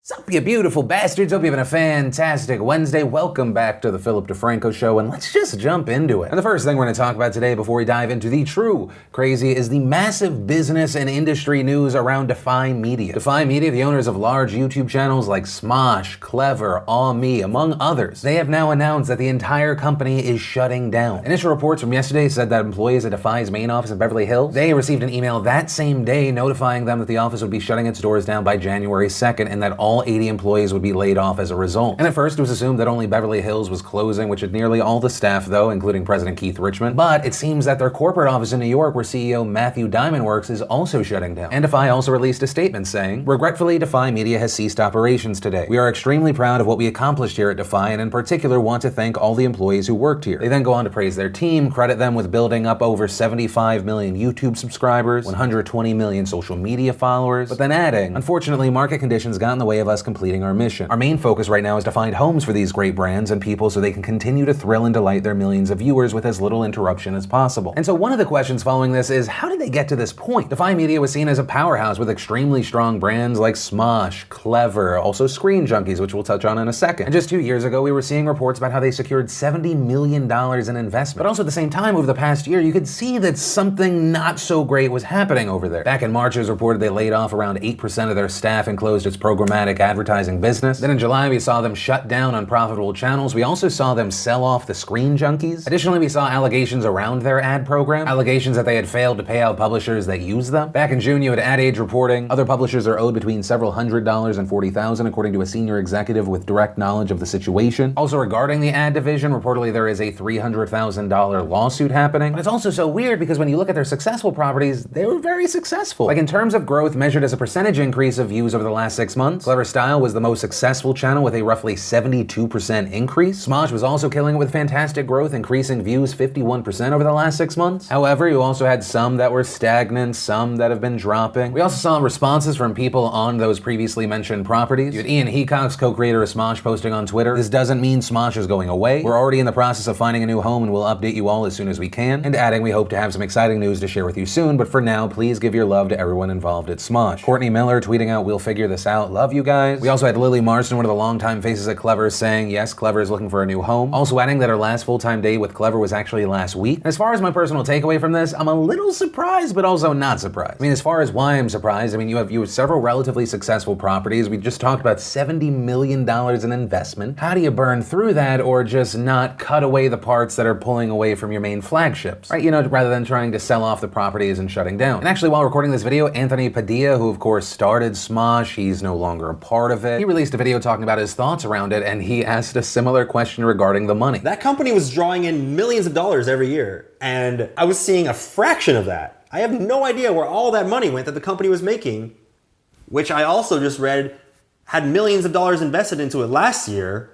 Sup, you beautiful bastards. Hope you're having a fantastic Wednesday. Welcome back to the Philip DeFranco Show, and let's just jump into it. And the first thing we're going to talk about today before we dive into the true crazy is the massive business and industry news around Defy Media. Defy Media, the owners of large YouTube channels like Smosh, Clever, Aw.me, among others, they have now announced that the entire company is shutting down. Initial reports from yesterday said that employees at Defy's main office in Beverly Hills, they received an email that same day notifying them that the office would be shutting its doors down by January 2nd and that all 80 employees would be laid off as a result. And at first it was assumed that only Beverly Hills was closing, which had nearly all the staff though, including President Keith Richmond. But it seems that their corporate office in New York, where CEO Matthew Diamond works, is also shutting down. And Defy also released a statement saying, "Regretfully, Defy Media has ceased operations today. We are extremely proud of what we accomplished here at Defy, and in particular want to thank all the employees who worked here." They then go on to praise their team, credit them with building up over 75 million YouTube subscribers, 120 million social media followers, but then adding, "Unfortunately, market conditions got in the way of us completing our mission. Our main focus right now is to find homes for these great brands and people so they can continue to thrill and delight their millions of viewers with as little interruption as possible." And so one of the questions following this is, how did they get to this point? Defy Media was seen as a powerhouse with extremely strong brands like Smosh, Clever, also Screen Junkies, which we'll touch on in a second. And just 2 years ago, we were seeing reports about how they secured $70 million in investment. But also at the same time, over the past year, you could see that something not so great was happening over there. Back in March, it was reported they laid off around 8% of their staff and closed its programmatic advertising business. Then in July, we saw them shut down unprofitable channels. We also saw them sell off the Screen Junkies. Additionally, we saw allegations around their ad program, allegations that they had failed to pay out publishers that use them. Back in June, you had Ad Age reporting other publishers are owed between several $100s and $40,000, according to a senior executive with direct knowledge of the situation. Also regarding the ad division, reportedly there is a $300,000 lawsuit happening. But it's also so weird because when you look at their successful properties, they were very successful. Like in terms of growth measured as a percentage increase of views over the last 6 months, Clever Style was the most successful channel with a roughly 72% increase. Smosh was also killing it with fantastic growth, increasing views 51% over the last 6 months. However, you also had some that were stagnant, some that have been dropping. We also saw responses from people on those previously mentioned properties. You had Ian Heacox, co-creator of Smosh, posting on Twitter, "This doesn't mean Smosh is going away. We're already in the process of finding a new home and we'll update you all as soon as we can." And adding, "We hope to have some exciting news to share with you soon, but for now, please give your love to everyone involved at Smosh." Courtney Miller tweeting out, "We'll figure this out. Love you guys." We also had Lily Marston, one of the longtime faces at Clever, saying, yes, Clever is looking for a new home. Also adding that her last full-time day with Clever was actually last week. And as far as my personal takeaway from this, I'm a little surprised, but also not surprised. I mean, as far as why I'm surprised, you have several relatively successful properties. We just talked about $70 million in investment. How do you burn through that or just not cut away the parts that are pulling away from your main flagships, right? Rather than trying to sell off the properties and shutting down. And actually, while recording this video, Anthony Padilla, who of course started Smosh, he's no longer a part of it. He released a video talking about his thoughts around it, and he asked a similar question regarding the money. That company was drawing in millions of dollars every year, and I was seeing a fraction of that. I have no idea where all that money went that the company was making, which I also just read had millions of dollars invested into it last year.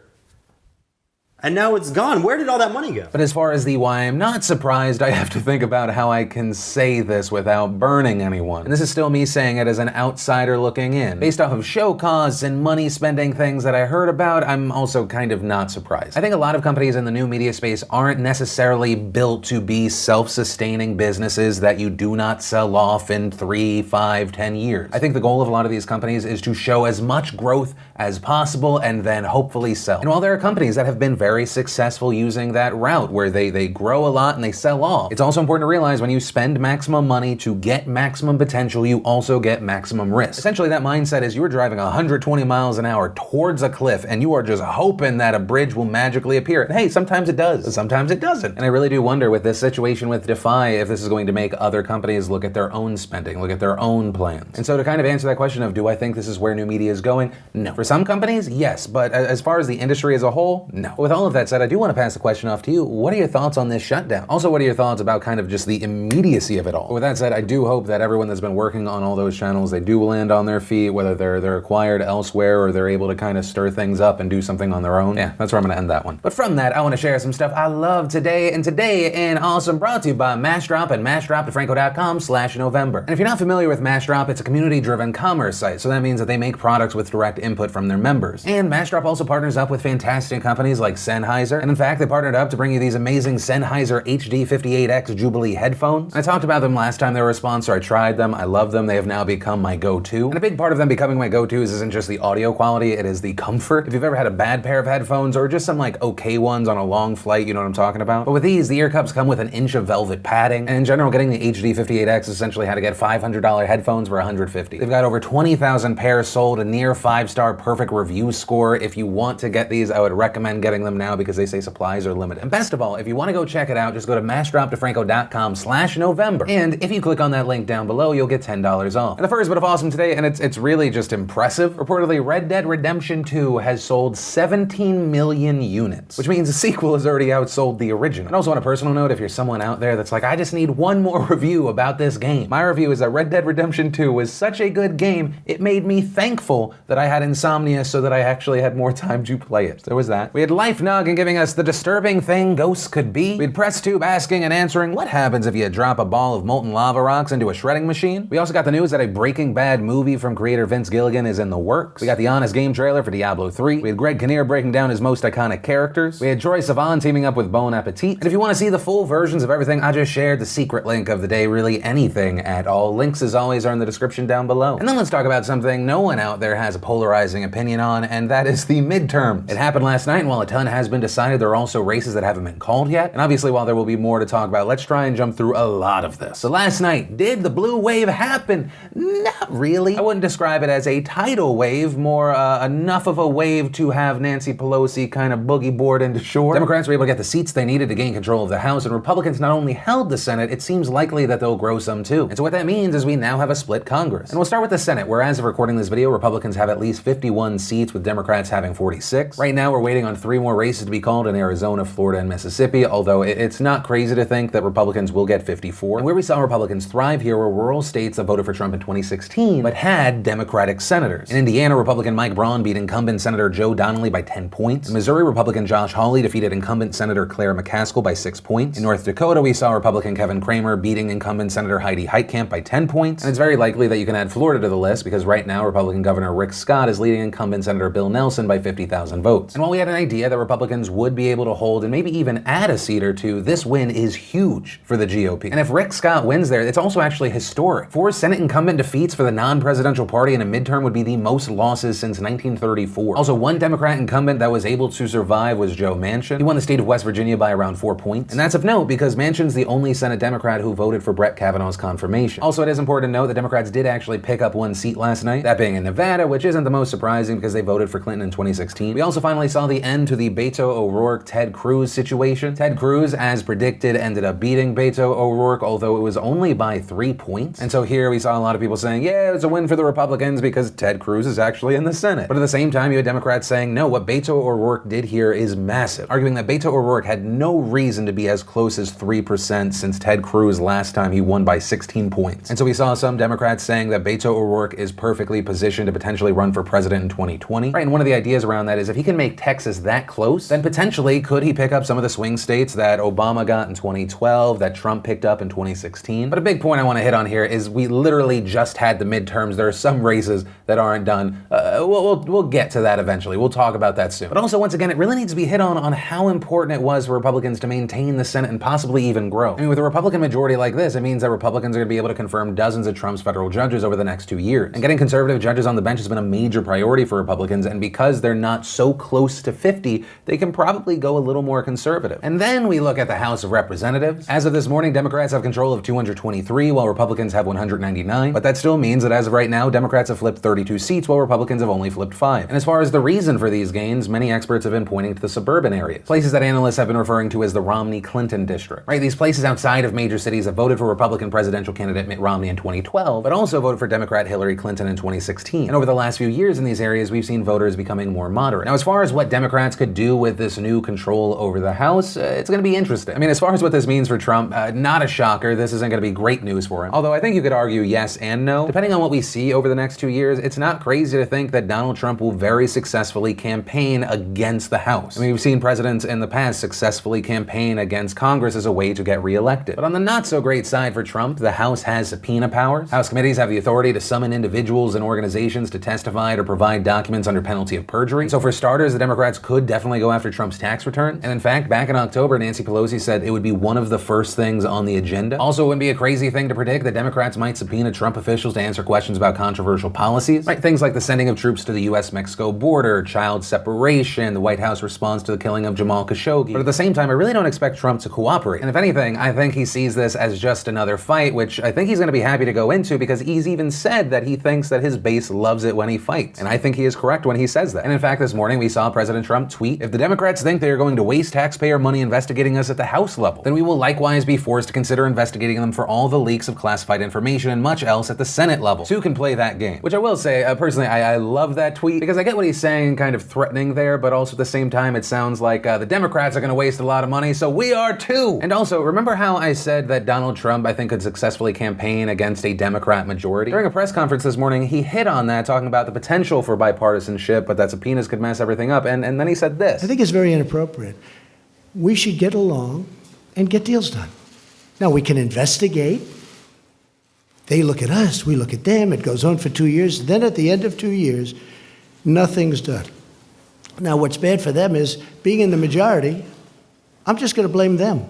And now it's gone. Where did all that money go? But as far as the why I'm not surprised, I have to think about how I can say this without burning anyone. And this is still me saying it as an outsider looking in. Based off of show costs and money spending things that I heard about, I'm also kind of not surprised. I think a lot of companies in the new media space aren't necessarily built to be self-sustaining businesses that you do not sell off in 3, 5, 10 years. I think the goal of a lot of these companies is to show as much growth as possible and then hopefully sell. And while there are companies that have been very successful using that route where they grow a lot and they sell off, it's also important to realize when you spend maximum money to get maximum potential, you also get maximum risk. Essentially, that mindset is you're driving 120 miles an hour towards a cliff and you are just hoping that a bridge will magically appear. And hey, sometimes it does, sometimes it doesn't. And I really do wonder with this situation with Defy if this is going to make other companies look at their own spending, look at their own plans. And so to kind of answer that question of do I think this is where new media is going? No. For some companies, yes, but as far as the industry as a whole, no. With all of that said, I do want to pass the question off to you. What are your thoughts on this shutdown? Also, what are your thoughts about kind of just the immediacy of it all? With that said, I do hope that everyone that's been working on all those channels, they do land on their feet, whether they're acquired elsewhere or they're able to kind of stir things up and do something on their own. Yeah, that's where I'm going to end that one. But from that, I want to share some stuff I love today, and today in Awesome brought to you by Mashdrap and mashdropdefranco.com/November. And if you're not familiar with Mashdrap, it's a community-driven commerce site, so that means that they make products with direct input from their members. And Mashdrap also partners up with fantastic companies like Sennheiser. And in fact, they partnered up to bring you these amazing Sennheiser HD58X Jubilee headphones. And I talked about them last time they were a sponsor. I tried them. I love them. They have now become my go-to. And a big part of them becoming my go-tos isn't just the audio quality, it is the comfort. If you've ever had a bad pair of headphones or just some like okay ones on a long flight, you know what I'm talking about. But with these, the ear cups come with an inch of velvet padding. And in general, getting the HD58X essentially had to get $500 headphones for $150. They've got over 20,000 pairs sold, a near 5-star perfect review score. If you want to get these, I would recommend getting them now because they say supplies are limited. And best of all, if you want to go check it out, just go to massdropdefranco.com/November. And if you click on that link down below, you'll get $10 off. And the first bit of awesome today, and it's really just impressive. Reportedly, Red Dead Redemption 2 has sold 17 million units, which means the sequel has already outsold the original. And also on a personal note, if you're someone out there that's like, I just need one more review about this game, my review is that Red Dead Redemption 2 was such a good game, it made me thankful that I had insomnia so that I actually had more time to play it. So there was that. We had Life Noggin giving us the disturbing thing ghosts could be. We had PressTube asking and answering what happens if you drop a ball of molten lava rocks into a shredding machine. We also got the news that a Breaking Bad movie from creator Vince Gilligan is in the works. We got the Honest Game trailer for Diablo 3. We had Greg Kinnear breaking down his most iconic characters. We had Troye Sivan teaming up with Bon Appetit. And if you want to see the full versions of everything, I just shared the secret link of the day, really anything at all. Links as always are in the description down below. And then let's talk about something no one out there has a polarizing opinion on, and that is the midterms. It happened last night, and while a ton has been decided, there are also races that haven't been called yet. And obviously, while there will be more to talk about, let's try and jump through a lot of this. So last night, did the blue wave happen? Not really. I wouldn't describe it as a tidal wave, more enough of a wave to have Nancy Pelosi kind of boogie board into shore. Democrats were able to get the seats they needed to gain control of the House, and Republicans not only held the Senate, it seems likely that they'll grow some too. And so what that means is we now have a split Congress. And we'll start with the Senate, where as of recording this video, Republicans have at least 51 seats, with Democrats having 46. Right now, we're waiting on 3 more races to be called in Arizona, Florida, and Mississippi, although it's not crazy to think that Republicans will get 54. And where we saw Republicans thrive here were rural states that voted for Trump in 2016, but had Democratic senators. In Indiana, Republican Mike Braun beat incumbent Senator Joe Donnelly by 10 points. In Missouri, Republican Josh Hawley defeated incumbent Senator Claire McCaskill by 6 points. In North Dakota, we saw Republican Kevin Cramer beating incumbent Senator Heidi Heitkamp by 10 points. And it's very likely that you can add Florida to the list because right now, Republican Governor Rick Scott is leading incumbent Senator Bill Nelson by 50,000 votes. And while we had an idea that Republicans would be able to hold and maybe even add a seat or two, this win is huge for the GOP. And if Rick Scott wins there, it's also actually historic. 4 Senate incumbent defeats for the non-presidential party in a midterm would be the most losses since 1934. Also, 1 Democrat incumbent that was able to survive was Joe Manchin. He won the state of West Virginia by around 4 points. And that's of note because Manchin's the only Senate Democrat who voted for Brett Kavanaugh's confirmation. Also, it is important to note that Democrats did actually pick up 1 seat last night, that being in Nevada, which isn't the most surprising because they voted for Clinton in 2016. We also finally saw the end to the Beto O'Rourke, Ted Cruz situation. Ted Cruz, as predicted, ended up beating Beto O'Rourke, although it was only by 3 points. And so here we saw a lot of people saying, yeah, it's a win for the Republicans because Ted Cruz is actually in the Senate. But at the same time, you had Democrats saying, no, what Beto O'Rourke did here is massive, arguing that Beto O'Rourke had no reason to be as close as 3% since Ted Cruz last time he won by 16 points. And so we saw some Democrats saying that Beto O'Rourke is perfectly positioned to potentially run for president in 2020. Right, and one of the ideas around that is if he can make Texas that close, then potentially could he pick up some of the swing states that Obama got in 2012, that Trump picked up in 2016. But a big point I want to hit on here is we literally just had the midterms. There are some races that aren't done. We'll get to that eventually. We'll talk about that soon. But also, once again, it really needs to be hit on how important it was for Republicans to maintain the Senate and possibly even grow. I mean, with a Republican majority like this, it means that Republicans are going to be able to confirm dozens of Trump's federal judges over the next 2 years. And getting conservative judges on the bench has been a major priority for Republicans, and because they're not so close to 50, they can probably go a little more conservative. And then we look at the House of Representatives. As of this morning, Democrats have control of 223, while Republicans have 199. But that still means that as of right now, Democrats have flipped 32 seats, while Republicans have only flipped 5. And as far as the reason for these gains, many experts have been pointing to the suburban areas, places that analysts have been referring to as the Romney-Clinton district. Right, these places outside of major cities have voted for Republican presidential candidate Mitt Romney in 2012, but also voted for Democrat Hillary Clinton in 2016. And over the last few years in these areas, we've seen voters becoming more moderate. Now, as far as what Democrats could do with this new control over the House, it's going to be interesting. I mean, as far as what this means for Trump, not a shocker. This isn't going to be great news for him. Although I think you could argue yes and no. Depending on what we see over the next 2 years, it's not crazy to think that Donald Trump will very successfully campaign against the House. I mean, we've seen presidents in the past successfully campaign against Congress as a way to get reelected. But on the not so great side for Trump, the House has subpoena powers. House committees have the authority to summon individuals and organizations to testify or provide documents under penalty of perjury. So for starters, the Democrats could definitely go go after Trump's tax returns. And in fact, back in October, Nancy Pelosi said it would be one of the first things on the agenda. Also, it wouldn't be a crazy thing to predict that Democrats might subpoena Trump officials to answer questions about controversial policies. Right? Things like the sending of troops to the US-Mexico border, child separation, the White House response to the killing of Jamal Khashoggi. But at the same time, I really don't expect Trump to cooperate. And if anything, I think he sees this as just another fight, which I think he's going to be happy to go into because he's even said that he thinks that his base loves it when he fights. And I think he is correct when he says that. And in fact, this morning we saw President Trump tweet, "If the Democrats think they are going to waste taxpayer money investigating us at the House level, then we will likewise be forced to consider investigating them for all the leaks of classified information and much else at the Senate level." Two can play that game. Which I will say, personally, I love that tweet because I get what he's saying, kind of threatening there, but also at the same time, it sounds like the Democrats are going to waste a lot of money, so we are too. And also, remember how I said that Donald Trump, I think, could successfully campaign against a Democrat majority? During a press conference this morning, he hit on that, talking about the potential for bipartisanship, but that subpoenas could mess everything up. And then he said this. I think it's very inappropriate. We should get along and get deals done. Now, we can investigate. They look at us, we look at them. It goes on for 2 years. Then at the end of 2 years, nothing's done. Now, what's bad for them is being in the majority, I'm just going to blame them.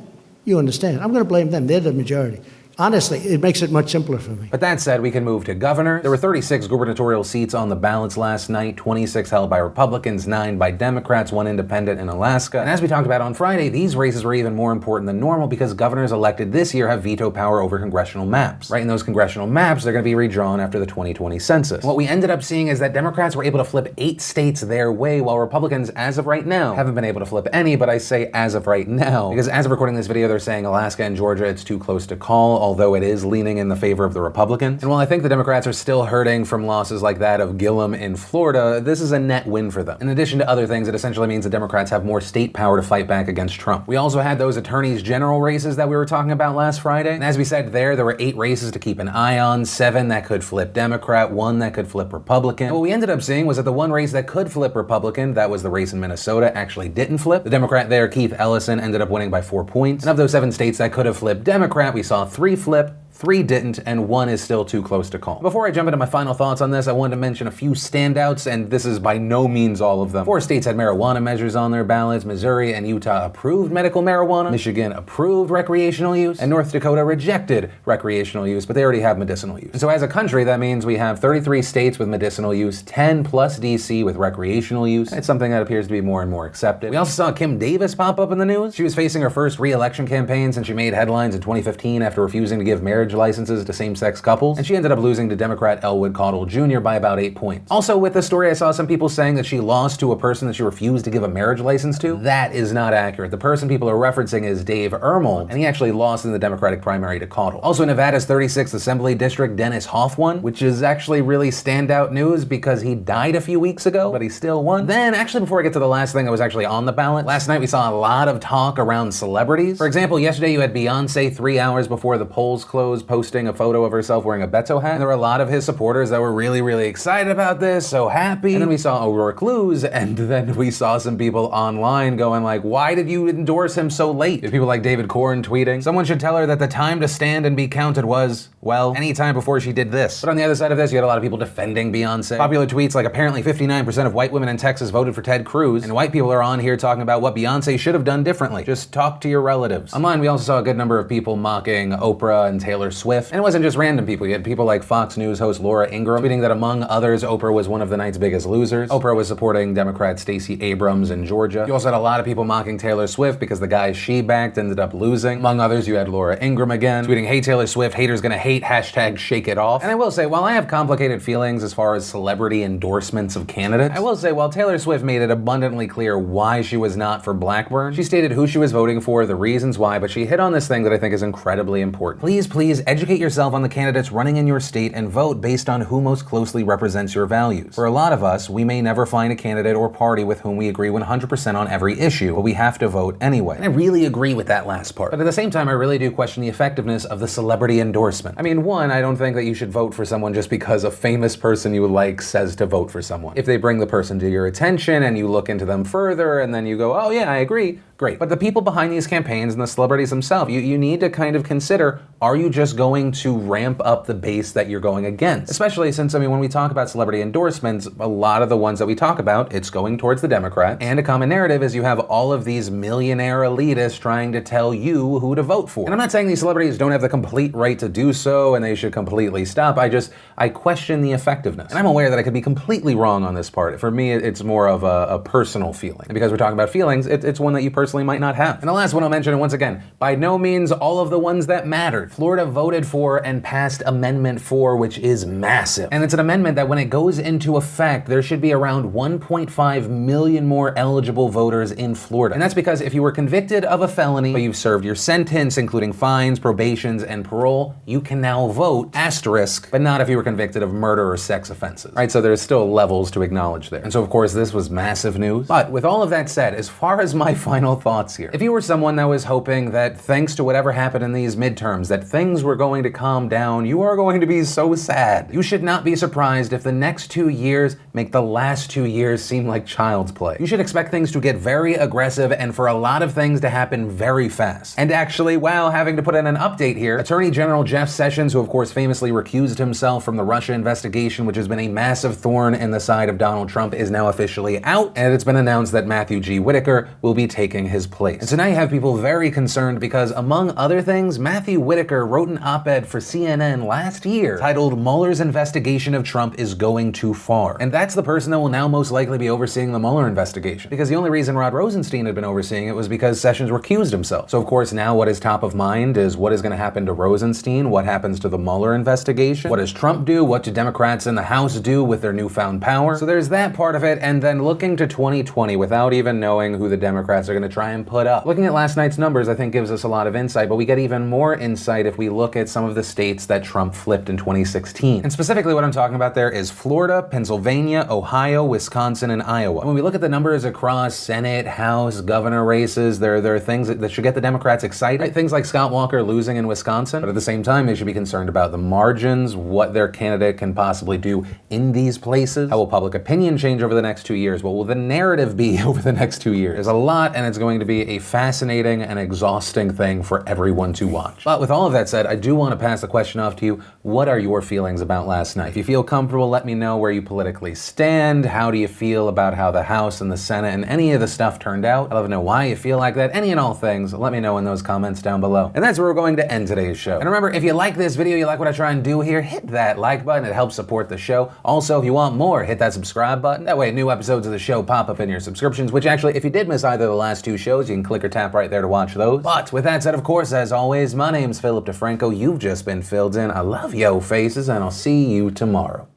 You understand? I'm going to blame them. They're the majority. Honestly, it makes it much simpler for me. But that said, we can move to governor. There were 36 gubernatorial seats on the ballots last night, 26 held by Republicans, 9 by Democrats, 1 independent in Alaska. And as we talked about on Friday, these races were even more important than normal because governors elected this year have veto power over congressional maps. Right, in those congressional maps, they're going to be redrawn after the 2020 census. What we ended up seeing is that Democrats were able to flip 8 states their way, while Republicans, as of right now, haven't been able to flip any, but I say as of right now, because as of recording this video, they're saying Alaska and Georgia, it's too close to call, although it is leaning in the favor of the Republicans. And while I think the Democrats are still hurting from losses like that of Gillum in Florida, this is a net win for them. In addition to other things, it essentially means the Democrats have more state power to fight back against Trump. We also had those attorneys general races that we were talking about last Friday. And as we said there were 8 races to keep an eye on, 7 that could flip Democrat, 1 that could flip Republican. And what we ended up seeing was that the one race that could flip Republican, that was the race in Minnesota, actually didn't flip. The Democrat there, Keith Ellison, ended up winning by 4 points. And of those 7 states that could have flipped Democrat, we saw 3 flip, 3 didn't, and 1 is still too close to call. Before I jump into my final thoughts on this, I wanted to mention a few standouts, and this is by no means all of them. 4 states had marijuana measures on their ballots. Missouri and Utah approved medical marijuana. Michigan approved recreational use. And North Dakota rejected recreational use, but they already have medicinal use. And so as a country, that means we have 33 states with medicinal use, 10 plus DC with recreational use. It's something that appears to be more and more accepted. We also saw Kim Davis pop up in the news. She was facing her first re-election campaign since she made headlines in 2015 after refusing to give marriage licenses to same-sex couples, and she ended up losing to Democrat Elwood Caudill Jr. by about 8 points. Also, with this story, I saw some people saying that she lost to a person that she refused to give a marriage license to. That is not accurate. The person people are referencing is Dave Ermel, and he actually lost in the Democratic primary to Caudill. Also, in Nevada's 36th Assembly District, Dennis Hoff won, which is actually really standout news because he died a few weeks ago, but he still won. Then, actually, before I get to the last thing that was actually on the ballot, last night we saw a lot of talk around celebrities. For example, yesterday you had Beyonce 3 hours before the polls closed posting a photo of herself wearing a Beto hat. And there were a lot of his supporters that were really, really excited about this, so happy. And then we saw O'Rourke lose, and then we saw some people online going like, why did you endorse him so late? There's people like David Corn tweeting, someone should tell her that the time to stand and be counted was, well, any time before she did this. But on the other side of this, you had a lot of people defending Beyonce. Popular tweets like, apparently 59% of white women in Texas voted for Ted Cruz, and white people are on here talking about what Beyonce should have done differently. Just talk to your relatives. Online, we also saw a good number of people mocking Oprah and Taylor Swift. And it wasn't just random people. You had people like Fox News host Laura Ingraham tweeting that among others, Oprah was one of the night's biggest losers. Oprah was supporting Democrat Stacey Abrams in Georgia. You also had a lot of people mocking Taylor Swift because the guy she backed ended up losing. Among others, you had Laura Ingraham again tweeting, hey Taylor Swift, haters gonna hate, hashtag shake it off. And I will say, while I have complicated feelings as far as celebrity endorsements of candidates, I will say while Taylor Swift made it abundantly clear why she was not for Blackburn, she stated who she was voting for, the reasons why, but she hit on this thing that I think is incredibly important. Please educate yourself on the candidates running in your state and vote based on who most closely represents your values. For a lot of us, we may never find a candidate or party with whom we agree 100% on every issue, but we have to vote anyway. And I really agree with that last part. But at the same time, I really do question the effectiveness of the celebrity endorsement. I mean, one, I don't think that you should vote for someone just because a famous person you like says to vote for someone. If they bring the person to your attention and you look into them further and then you go, oh yeah, I agree, Great. But the people behind these campaigns and the celebrities themselves, you need to kind of consider, are you just going to ramp up the base that you're going against? Especially since, I mean, when we talk about celebrity endorsements, a lot of the ones that we talk about, it's going towards the Democrats. And a common narrative is you have all of these millionaire elitists trying to tell you who to vote for. And I'm not saying these celebrities don't have the complete right to do so and they should completely stop. I question the effectiveness. And I'm aware that I could be completely wrong on this part. For me, it's more of a personal feeling. And because we're talking about feelings, it's one that you personally might not have. And the last one I'll mention, and once again, by no means all of the ones that mattered. Florida voted for and passed Amendment 4, which is massive. And it's an amendment that when it goes into effect, there should be around 1.5 million more eligible voters in Florida. And that's because if you were convicted of a felony, but you've served your sentence, including fines, probations, and parole, you can now vote, asterisk, but not if you were convicted of murder or sex offenses. Right, so there's still levels to acknowledge there. And so of course this was massive news. But with all of that said, as far as my final thoughts here, if you were someone that was hoping that thanks to whatever happened in these midterms, that things were going to calm down, you are going to be so sad. You should not be surprised if the next 2 years make the last 2 years seem like child's play. You should expect things to get very aggressive and for a lot of things to happen very fast. And actually, while having to put in an update here, Attorney General Jeff Sessions, who of course famously recused himself from the Russia investigation, which has been a massive thorn in the side of Donald Trump, is now officially out, and it's been announced that Matthew G. Whitaker will be taking his place. And so now you have people very concerned because, among other things, Matthew Whitaker wrote an op-ed for CNN last year titled "Mueller's investigation of Trump is going too far." And that's the person that will now most likely be overseeing the Mueller investigation. Because the only reason Rod Rosenstein had been overseeing it was because Sessions recused himself. So of course now what is top of mind is what is going to happen to Rosenstein, what happens to the Mueller investigation, what does Trump do, what do Democrats in the House do with their newfound power. So there's that part of it, and then looking to 2020 without even knowing who the Democrats are going to try and put up. Looking at last night's numbers I think gives us a lot of insight, but we get even more insight if we look at some of the states that Trump flipped in 2016. And specifically what I'm talking about there is Florida, Pennsylvania, Ohio, Wisconsin, and Iowa. And when we look at the numbers across Senate, House, governor races, there are things that should get the Democrats excited. Right? Things like Scott Walker losing in Wisconsin, but at the same time they should be concerned about the margins, what their candidate can possibly do in these places. How will public opinion change over the next 2 years? What will the narrative be over the next 2 years? There's a lot, and it's going to be a fascinating and exhausting thing for everyone to watch. But with all of that said, I do want to pass the question off to you. What are your feelings about last night? If you feel comfortable, let me know where you politically stand. How do you feel about how the House and the Senate and any of the stuff turned out? I'd love to know why you feel like that. Any and all things, let me know in those comments down below. And that's where we're going to end today's show. And remember, if you like this video, you like what I try and do here, hit that like button. It helps support the show. Also, if you want more, hit that subscribe button. That way new episodes of the show pop up in your subscriptions, which actually, if you did miss either of the last 2 shows, you can click or tap right there to watch those. But with that said, of course, as always, my name's Philip DeFranco. You've just been filled in. I love yo faces, and I'll see you tomorrow.